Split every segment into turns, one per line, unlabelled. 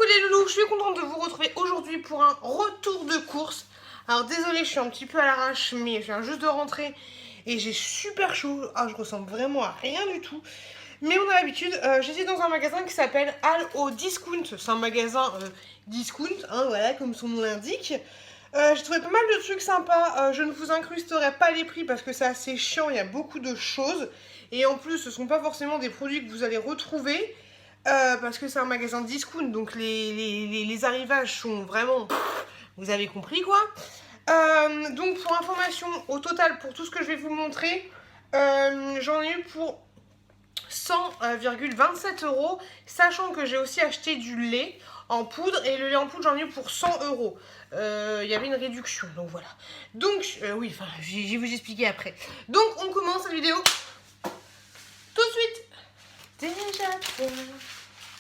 les loulous, je suis contente de vous retrouver aujourd'hui pour un retour de course. Alors désolée, je suis un petit peu à l'arrache, mais je viens juste de rentrer et j'ai super chaud. Ah, je ressemble vraiment à rien du tout. Mais on a l'habitude, j'étais dans un magasin qui s'appelle All Discount. C'est un magasin discount, hein, voilà, comme son nom l'indique. J'ai trouvé pas mal de trucs sympas. Je ne vous incrusterai pas les prix parce que c'est assez chiant, il y a beaucoup de choses. Et en plus, ce ne sont pas forcément des produits que vous allez retrouver. Parce que c'est un magasin discount, donc les arrivages sont vraiment... Vous avez compris quoi. Donc pour information, au total, pour tout ce que je vais vous montrer, j'en ai eu pour 100,27 €, sachant que j'ai aussi acheté du lait en poudre, et le lait en poudre j'en ai eu pour 100 €. Il y avait une réduction, donc voilà. Donc, oui, enfin, je vais vous expliquer après. Donc on commence cette vidéo tout de suite. Déjà toi,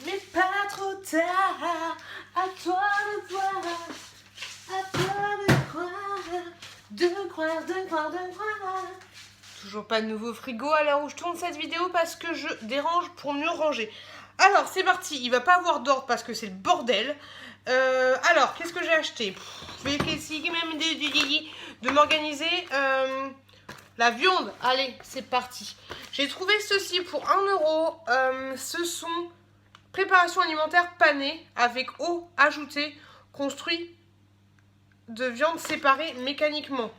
mais pas trop tard, à toi de voir, à toi de croire, de croire, de croire, de croire. Toujours pas de nouveau frigo à l'heure où je tourne cette vidéo parce que je dérange pour mieux ranger. Alors c'est parti, il va pas avoir d'ordre parce que c'est le bordel. Alors qu'est-ce que j'ai acheté? Je vais essayer même de m'organiser. La viande, allez, c'est parti. J'ai trouvé ceci pour 1 €. Ce sont préparations alimentaires panées avec eau ajoutée, construit de viande séparée mécaniquement.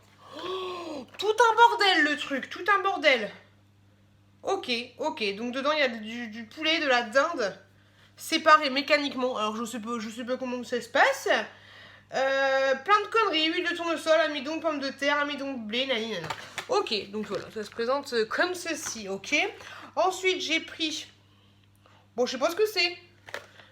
Oh, tout un bordel le truc, tout un bordel. Ok, donc dedans il y a du poulet, de la dinde séparée mécaniquement. Alors je sais pas comment ça se passe. Plein de conneries, huile de tournesol, amidon, pommes de terre, amidon de blé, nanana. Ok, donc voilà, ça se présente comme ceci, ok. Ensuite, j'ai pris... Bon, je sais pas ce que c'est.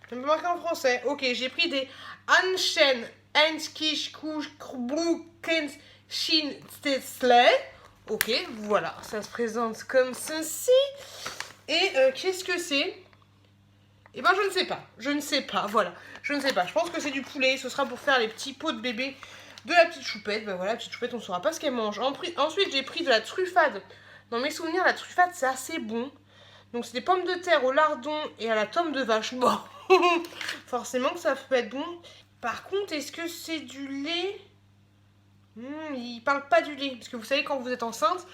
Je vais me marquer en français. Ok, j'ai pris des Anchen, Enskish, Kruken, Shin, Stetzle. Ok, voilà, ça se présente comme ceci. Et qu'est-ce que c'est? Eh ben, je ne sais pas, voilà. Je ne sais pas, je pense que c'est du poulet. Ce sera pour faire les petits pots de bébé de la petite choupette. Ben voilà, la petite choupette, on ne saura pas ce qu'elle mange. Ensuite, j'ai pris de la truffade. Dans mes souvenirs, la truffade, c'est assez bon. Donc, c'est des pommes de terre au lardon et à la tome de vache. Bon, forcément que ça peut être bon. Par contre, est-ce que c'est du lait? Il parle pas du lait. Parce que vous savez, quand vous êtes enceinte,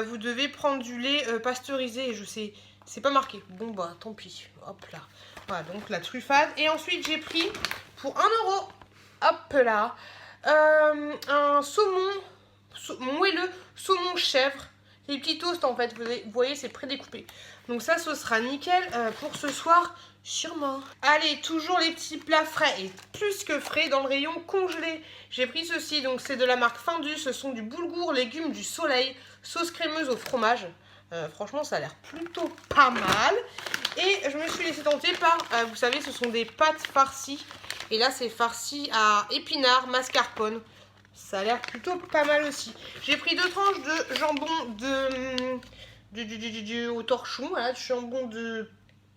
vous devez prendre du lait pasteurisé. Je sais, c'est pas marqué. Bon, bah, tant pis. Hop là. Voilà, donc la truffade. Et ensuite, j'ai pris pour 1 €. Hop là. Un saumon moelleux, saumon chèvre. Les petits toasts en fait, vous voyez, c'est prédécoupé. Donc ça, ce sera nickel pour ce soir, sûrement. Allez, toujours les petits plats frais et plus que frais dans le rayon congelé. J'ai pris ceci, donc c'est de la marque Findus. Ce sont du boulgour, légumes du soleil, sauce crémeuse au fromage. Franchement, ça a l'air plutôt pas mal. Et je me suis laissée tenter par, vous savez, ce sont des pâtes farcies. Et là, c'est farci à épinards, mascarpone. Ça a l'air plutôt pas mal aussi. J'ai pris 2 tranches de jambon au torchon. Voilà, du jambon de...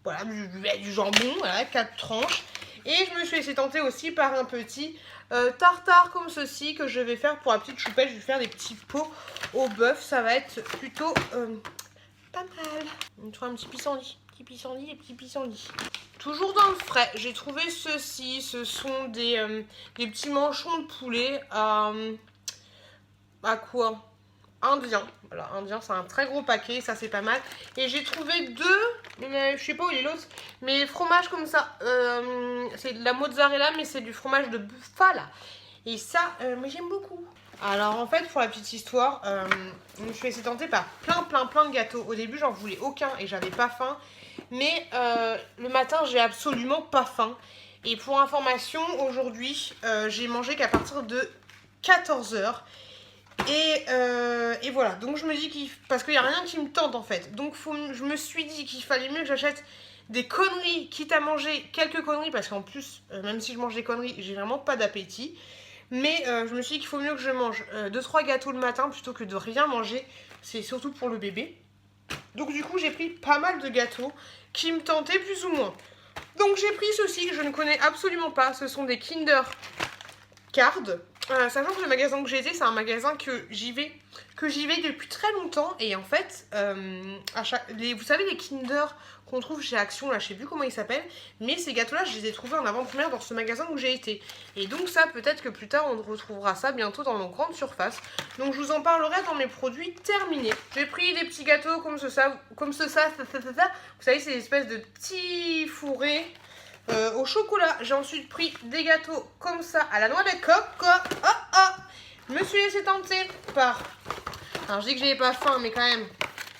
Voilà, du jambon, voilà, 4 tranches. Et je me suis laissée tenter aussi par un petit tartare comme ceci que je vais faire pour la petite choupette. Je vais faire des petits pots au bœuf. Ça va être plutôt pas mal. On trouve un petit pissenlit. Pissenlit et petit pissenlit. Toujours dans le frais, j'ai trouvé ceci. Ce sont des petits manchons de poulet à quoi? Indien. Voilà, indien, c'est un très gros paquet, ça c'est pas mal. Et j'ai trouvé 2, je sais pas où il est l'autre, mais fromage comme ça. C'est de la mozzarella, mais c'est du fromage de bufala. Et ça, mais j'aime beaucoup. Alors en fait, pour la petite histoire, je me suis laissée tenter par plein de gâteaux. Au début, j'en voulais aucun et j'avais pas faim. Mais le matin, j'ai absolument pas faim. Et pour information, aujourd'hui, j'ai mangé qu'à partir de 14 h. Et voilà, donc je me dis parce qu'il n'y a rien qui me tente en fait. Donc je me suis dit qu'il fallait mieux que j'achète des conneries, quitte à manger quelques conneries. Parce qu'en plus, même si je mange des conneries, j'ai vraiment pas d'appétit. Mais je me suis dit qu'il faut mieux que je mange 2-3 gâteaux le matin plutôt que de rien manger. C'est surtout pour le bébé. Donc du coup j'ai pris pas mal de gâteaux qui me tentaient plus ou moins. Donc j'ai pris ceci que je ne connais absolument pas. Ce sont des Kinder Card. Sachant que le magasin que j'ai été, c'est un magasin que j'y vais depuis très longtemps. Et en fait, vous savez les Kinder qu'on trouve chez Action, là, je sais plus comment ils s'appellent. Mais ces gâteaux-là, je les ai trouvés en avant-première dans ce magasin où j'ai été. Et donc ça, peut-être que plus tard, on retrouvera ça bientôt dans nos grandes surfaces. Donc je vous en parlerai dans mes produits terminés. J'ai pris des petits gâteaux comme ça. Vous savez, c'est des espèces de petits fourrés. Au chocolat, j'ai ensuite pris des gâteaux comme ça à la noix de coco. Je me suis laissée tenter par... Alors je dis que j'avais pas faim, mais quand même,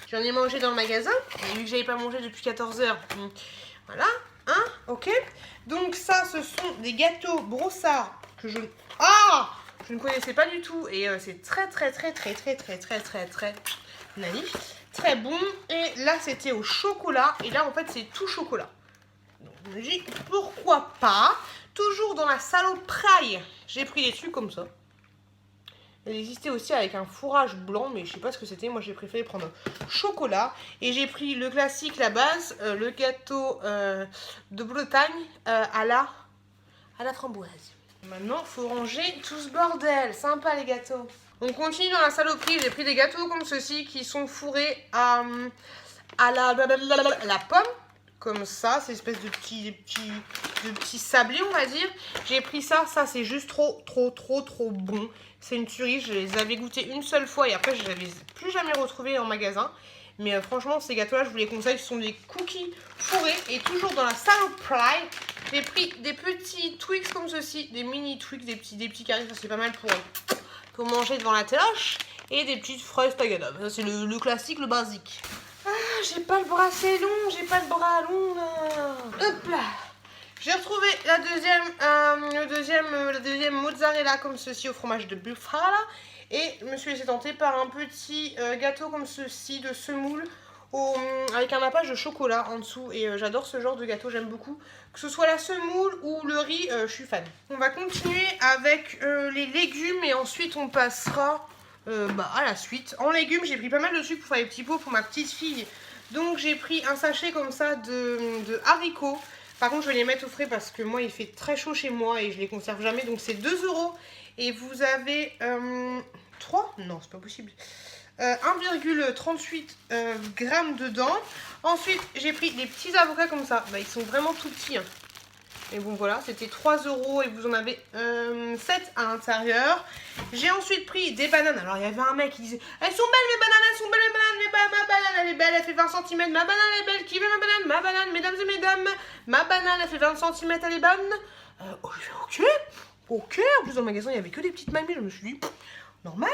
j'en ai mangé dans le magasin. Et vu que j'avais pas mangé depuis 14 h, voilà, hein, ok. Donc ça, ce sont des gâteaux brossards que je ne connaissais pas du tout. Et c'est très nani, très bon. Et là, c'était au chocolat. Et là, en fait, c'est tout chocolat. Donc, je me dis, pourquoi pas. Toujours dans la saloperie, j'ai pris des trucs comme ça. Elle existait aussi avec un fourrage blanc, mais je sais pas ce que c'était. Moi, j'ai préféré prendre chocolat. Et j'ai pris le classique, la base, le gâteau de Bretagne à la framboise. Maintenant, faut ranger tout ce bordel. Sympa, les gâteaux. On continue dans la saloperie. J'ai pris des gâteaux comme ceux-ci qui sont fourrés à la pomme. Comme ça, c'est une espèce de petits sablés, on va dire. J'ai pris ça, c'est juste trop bon. C'est une tuerie, je les avais goûtés une seule fois et après je les avais plus jamais retrouvés en magasin. Mais franchement, ces gâteaux-là, je vous les conseille, ce sont des cookies fourrés. Et toujours dans la saloperie, j'ai pris des petits Twix comme ceci, des mini Twix, des petits carrés, ça c'est pas mal pour manger devant la téloche. Et des petites fraises tagada. Ça c'est le classique, le basique. J'ai pas le bras assez long, j'ai pas le bras long là. Hop là. J'ai retrouvé la deuxième mozzarella comme ceci au fromage de bufala. Et je me suis laissée tenter par un petit gâteau comme ceci de semoule avec un nappage de chocolat en dessous. Et j'adore ce genre de gâteau, j'aime beaucoup. Que ce soit la semoule ou le riz, je suis fan. On va continuer avec les légumes et ensuite on passera à la suite. En légumes, j'ai pris pas mal de sucre pour faire les petits pots pour ma petite fille. Donc j'ai pris un sachet comme ça de haricots. Par contre, je vais les mettre au frais parce que moi, il fait très chaud chez moi et je les conserve jamais. Donc c'est 2 €. Et vous avez 3 ? Non, c'est pas possible. 1,38 grammes dedans. Ensuite, j'ai pris des petits avocats comme ça. Ils sont vraiment tout petits. Hein. Mais bon, voilà, c'était 3 € et vous en avez 7 à l'intérieur. J'ai ensuite pris des bananes. Alors, il y avait un mec qui disait « Elles sont belles, mes bananes, elles sont belles, mes bananes, ma banane, elle est belle, elle fait 20 cm. Ma banane, elle est belle. Qui veut ma banane? Ma banane, mesdames et mesdames. Ma banane, elle fait 20 cm, elle est bonne. » Je fais « Ok. En plus, dans le magasin, il n'y avait que des petites mamies. Je me suis dit « Normal. »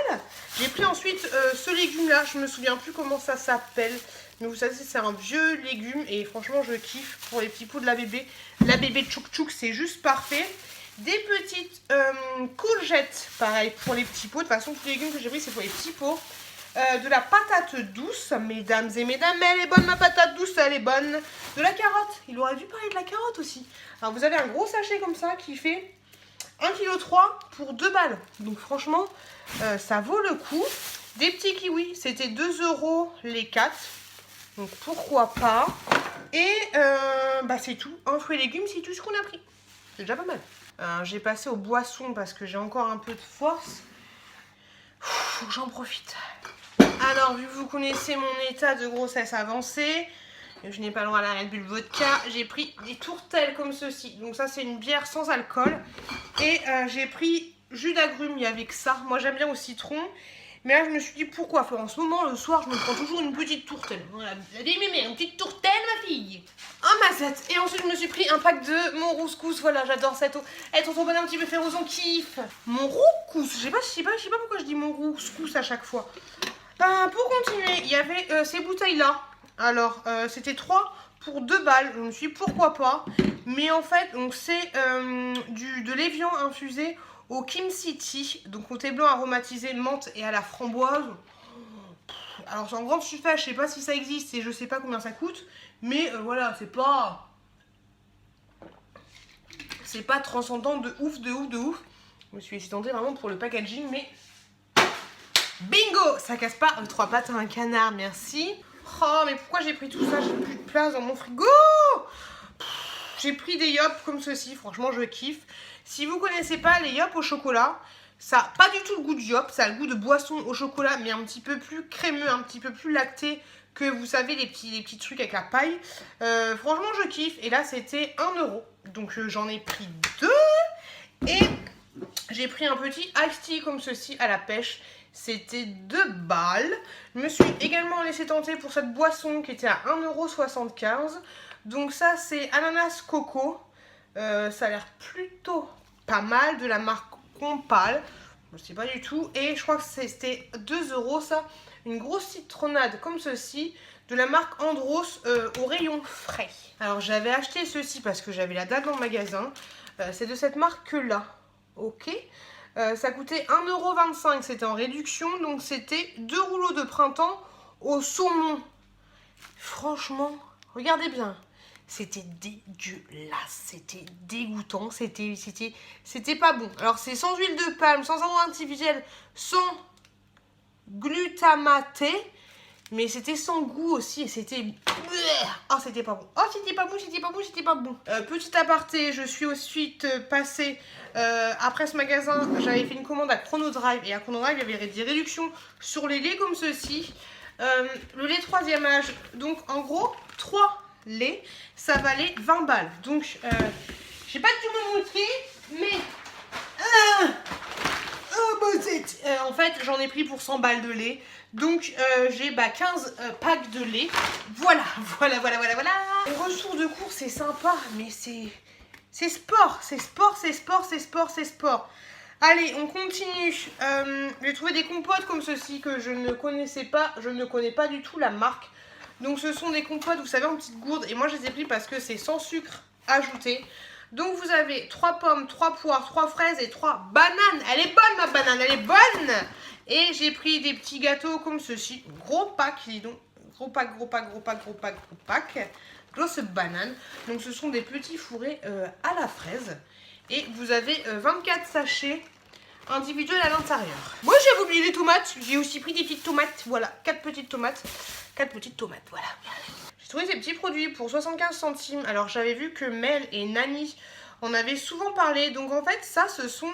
J'ai pris ensuite ce légume-là. Je me souviens plus comment ça s'appelle. Mais vous savez, c'est un vieux légume et franchement, je kiffe pour les petits pots de la bébé. La bébé tchouk tchouk, c'est juste parfait. Des petites courgettes, pareil, pour les petits pots. De toute façon, tous les légumes que j'ai pris, c'est pour les petits pots. De la patate douce, mesdames et mesdames. Elle est bonne, ma patate douce, elle est bonne. De la carotte. Il aurait dû parler de la carotte aussi. Alors, vous avez un gros sachet comme ça qui fait 1,3 kg pour 2 balles. Donc, franchement, ça vaut le coup. Des petits kiwis, c'était 2 € les 4. Donc pourquoi pas. Et c'est tout. En fruits et légumes, c'est tout ce qu'on a pris. C'est déjà pas mal. J'ai passé aux boissons parce que j'ai encore un peu de force. Faut que j'en profite. Alors, vu que vous connaissez mon état de grossesse avancée, je n'ai pas le droit à la Red Bull Vodka, j'ai pris des tourtelles comme ceci. Donc ça, c'est une bière sans alcool. Et j'ai pris jus d'agrumes, il y avait que ça. Moi, j'aime bien au citron. Mais là, je me suis dit, pourquoi faire en ce moment, le soir, je me prends toujours une petite tourtelle. Voilà, une petite tourtelle, ma fille. Un mazette. Et ensuite, je me suis pris un pack de mon rouscous. Voilà, j'adore cette eau. Elle tonton bonne un petit peu féroce, on kiffe. Mon rouscous. Je sais pas pourquoi je dis mon rouscous à chaque fois. Pour continuer, il y avait ces bouteilles-là. Alors, c'était 3 pour 2 balles. Je me suis dit, pourquoi pas. Mais en fait, c'est de l'évian infusé au Kimchi Tea, donc au thé blanc aromatisé menthe et à la framboise. Alors c'est en grande surface, je sais pas si ça existe et je sais pas combien ça coûte, mais voilà, c'est pas transcendant de ouf. Je me suis laissée tenter vraiment pour le packaging, mais bingo, ça casse pas 3 pattes à un canard, merci. Oh, mais pourquoi j'ai pris tout ça? J'ai plus de place dans mon frigo. J'ai pris des yops comme ceci, franchement je kiffe. Si vous connaissez pas les yops au chocolat, Ça n'a pas du tout le goût de Diop, ça a le goût de boisson au chocolat, mais un petit peu plus crémeux, un petit peu plus lacté que vous savez, les petits trucs avec la paille. Franchement, je kiffe. Et là, c'était 1 euro. Donc, j'en ai pris 2. Et j'ai pris un petit iced tea comme ceci à la pêche. C'était 2 balles. Je me suis également laissé tenter pour cette boisson qui était à 1,75 €. Donc, ça, c'est ananas coco. Ça a l'air plutôt pas mal, de la marque Compal. Je sais pas du tout. Et je crois que c'était 2 € ça. Une grosse citronnade comme ceci. De la marque Andros au rayon frais. Alors j'avais acheté ceci parce que j'avais la date dans le magasin. C'est de cette marque là. Ok. Ça coûtait 1,25 €. C'était en réduction. Donc c'était 2 rouleaux de printemps au saumon. Franchement, regardez bien. C'était dégueulasse, c'était dégoûtant, c'était pas bon. Alors c'est sans huile de palme, sans arôme artificiel, sans glutamaté, mais c'était sans goût aussi et c'était... Oh c'était pas bon, oh c'était pas bon, c'était pas bon, c'était pas bon. Petit aparté, je suis ensuite passée, après ce magasin, j'avais fait une commande à Chronodrive et à Chronodrive il y avait des réductions sur les laits comme ceci. Le lait 3e âge, donc en gros 3 lait, ça valait 20 balles. Donc, j'ai pas tout me montrer, mais en fait, j'en ai pris pour 100 balles de lait. Donc, j'ai 15 packs de lait. Voilà. Le retour de cours, c'est sympa, mais c'est sport. Allez, on continue. J'ai trouvé des compotes comme ceci que je ne connaissais pas. Je ne connais pas du tout la marque. Donc ce sont des compotes, vous savez, en petites gourdes. Et moi, je les ai pris parce que c'est sans sucre ajouté. Donc vous avez 3 pommes, 3 poires, 3 fraises et 3 bananes. Elle est bonne, ma banane, elle est bonne. Et j'ai pris des petits gâteaux comme ceci. Gros pack, dis donc. Gros pack. Grosse banane. Donc ce sont des petits fourrés à la fraise. Et vous avez 24 sachets individuels à l'intérieur. Moi, j'ai oublié les tomates. J'ai aussi pris des petites tomates. Voilà, 4 petites tomates. 4 petites tomates, voilà. J'ai trouvé ces petits produits pour 75 centimes. Alors, j'avais vu que Mel et Nani en avaient souvent parlé. Donc, en fait, ça, ce sont...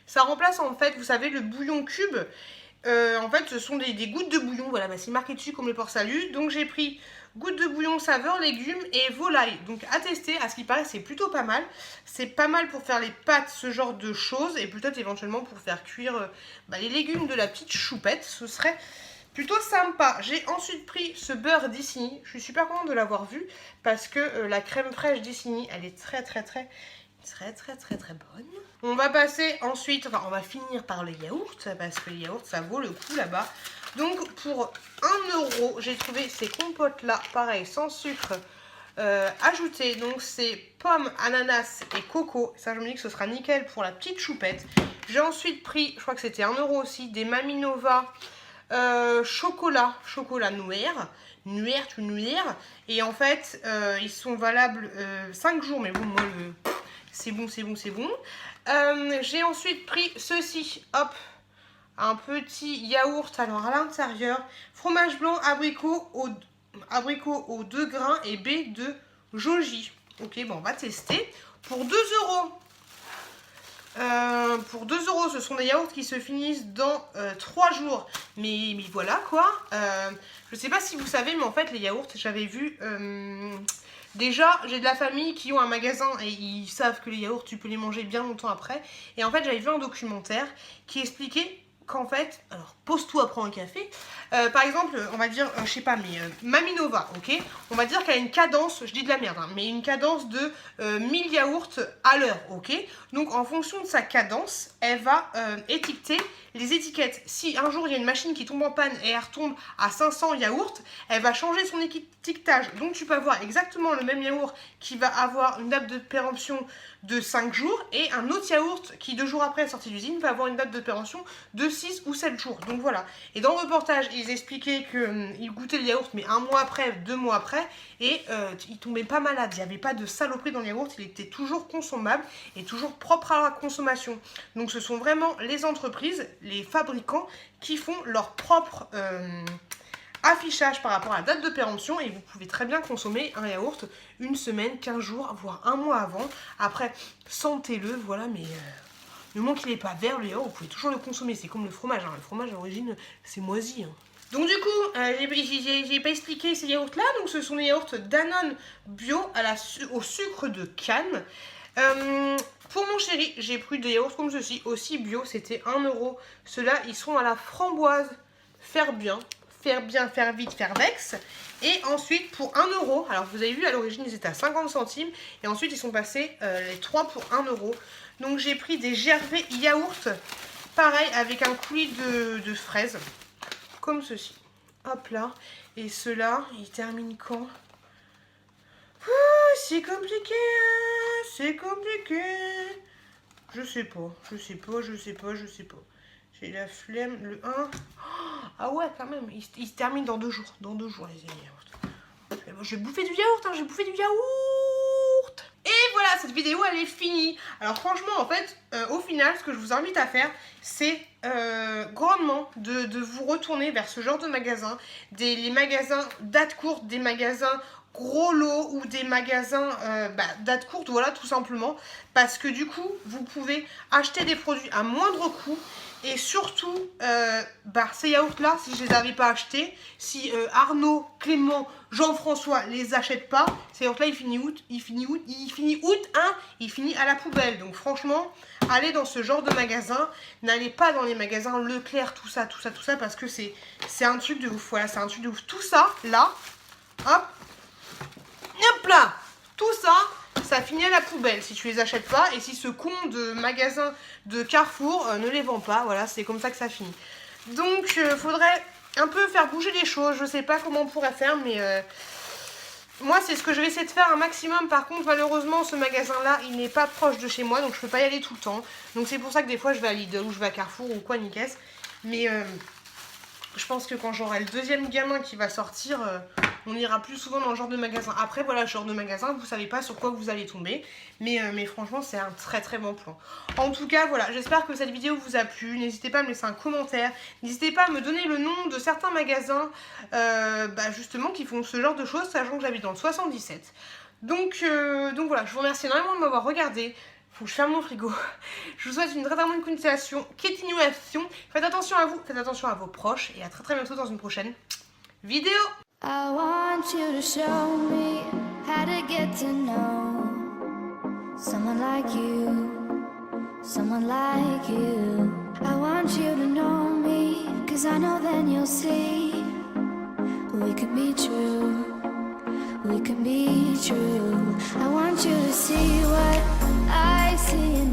ça remplace, en fait, vous savez, le bouillon cube. En fait, ce sont des gouttes de bouillon. Voilà, c'est marqué dessus comme le port salut. Donc, j'ai pris gouttes de bouillon saveur, légumes et volaille. Donc, à tester. À ce qui paraît, c'est plutôt pas mal. C'est pas mal pour faire les pâtes, ce genre de choses. Et peut-être éventuellement pour faire cuire les légumes de la petite choupette. Ce serait... plutôt sympa. J'ai ensuite pris ce beurre d'Isigny. Je suis super contente de l'avoir vu parce que la crème fraîche d'Isigny, elle est très bonne. On va passer ensuite, on va finir par le yaourt parce que le yaourt, ça vaut le coup là-bas. Donc pour 1 €, j'ai trouvé ces compotes-là, pareil, sans sucre ajouté. Donc c'est pommes, ananas et coco. Ça, je me dis que ce sera nickel pour la petite choupette. J'ai ensuite pris, je crois que c'était 1 € aussi, des Maminova. Chocolat noir. Et en fait, ils sont valables 5 jours. Mais bon, moi, c'est bon. J'ai ensuite pris ceci. Hop, un petit yaourt. Alors, à l'intérieur, fromage blanc, abricot aux 2 grains et baies de Joji. Ok, bon, on va tester. Pour 2 €. Pour 2 €, ce sont des yaourts qui se finissent dans 3 jours. Mais voilà quoi. Je sais pas si vous savez, mais en fait, les yaourts, j'avais vu... déjà, j'ai de la famille qui ont un magasin et ils savent que les yaourts, tu peux les manger bien longtemps après. Et en fait, j'avais vu un documentaire qui expliquait qu'en fait... Alors, pose-toi, prends un café. Par exemple, on va dire, je sais pas, mais Maminova, ok. On va dire qu'elle a une cadence, je dis de la merde, hein, mais une cadence de 1000 yaourts à l'heure, ok. Donc, en fonction de sa cadence, elle va étiqueter les étiquettes. Si un jour, il y a une machine qui tombe en panne et elle retombe à 500 yaourts, elle va changer son étiquetage. Donc, tu peux avoir exactement le même yaourt qui va avoir une date de péremption de 5 jours et un autre yaourt qui, 2 jours après la sortie d'usine, va avoir une date de péremption de 6 ou 7 jours. Donc, voilà. Et dans le reportage, ils expliquaient qu'ils goûtaient le yaourt, mais 1 mois après, 2 mois après, et ils tombaient pas malades. Il n'y avait pas de saloperie dans le yaourt, il était toujours consommable et toujours propre à la consommation. Donc ce sont vraiment les entreprises, les fabricants qui font leur propre affichage par rapport à la date de péremption et vous pouvez très bien consommer un yaourt 1 semaine, 15 jours, voire 1 mois avant. Après, sentez-le, voilà, mais Du moment qu'il n'est pas vert, le yaourt, vous pouvez toujours le consommer. C'est comme le fromage. Hein. Le fromage, à l'origine, c'est moisi. Hein. Donc du coup, j'ai pas expliqué ces yaourts-là. Donc ce sont des yaourts Danone bio au sucre de canne. Pour mon chéri, j'ai pris des yaourts comme ceci, aussi bio. C'était 1 €. Ceux-là, ils sont à la framboise. Faire bien, faire vite, faire vex. Et ensuite, pour 1 €, alors vous avez vu, à l'origine, ils étaient à 50 centimes. Et ensuite, ils sont passés les 3 pour 1 €. Donc, j'ai pris des Gervais yaourt, pareil, avec un coulis de fraises, comme ceci. Hop là. Et ceux-là, ils terminent quand? C'est compliqué, hein, c'est compliqué. Je sais pas. J'ai la flemme, le 1. Ah ouais, quand même, il se termine dans 2 jours. Dans 2 jours, les amis. Je vais bouffer du yaourt, hein, je vais bouffer du yaourt. Et voilà, cette vidéo, elle est finie. Alors franchement, en fait, au final, ce que je vous invite à faire, c'est grandement de vous retourner vers ce genre de magasins. Les magasins date courte, des magasins gros lot ou des magasins date courte, voilà, tout simplement. Parce que du coup, vous pouvez acheter des produits à moindre coût. Et surtout, ces yaourts-là, si je ne les avais pas achetés, si Arnaud, Clément, Jean-François les achètent pas, ces yaourts-là, il finit à la poubelle. Donc franchement, allez dans ce genre de magasin. N'allez pas dans les magasins Leclerc, tout ça, parce que c'est un truc de ouf. Voilà, c'est un truc de ouf. Tout ça, là, hop là, tout ça, ça finit à la poubelle si tu les achètes pas. Et si ce con de magasin de Carrefour ne les vend pas, voilà, c'est comme ça que ça finit. Donc, faudrait un peu faire bouger les choses. Je sais pas comment on pourrait faire, mais moi, c'est ce que je vais essayer de faire un maximum. Par contre, malheureusement, ce magasin-là, il n'est pas proche de chez moi, donc je peux pas y aller tout le temps. Donc, c'est pour ça que des fois, je vais à Lidl ou je vais à Carrefour ou quoi, niquesse. Mais je pense que quand j'aurai le deuxième gamin qui va sortir, on ira plus souvent dans ce genre de magasin. Après, voilà, ce genre de magasin, vous savez pas sur quoi vous allez tomber. Mais franchement, c'est un très très bon plan. En tout cas, voilà, j'espère que cette vidéo vous a plu. N'hésitez pas à me laisser un commentaire. N'hésitez pas à me donner le nom de certains magasins, justement, qui font ce genre de choses, sachant que j'habite dans le 77. Donc voilà, je vous remercie énormément de m'avoir regardé. Faut que je ferme mon frigo. Je vous souhaite une très très bonne continuation. Faites attention à vous, faites attention à vos proches. Et à très très bientôt dans une prochaine vidéo.
I want you to show me how to get to know someone like you, someone like you. I want you to know me, 'cause I know then you'll see we could be true, we could be true. I want you to see what I see in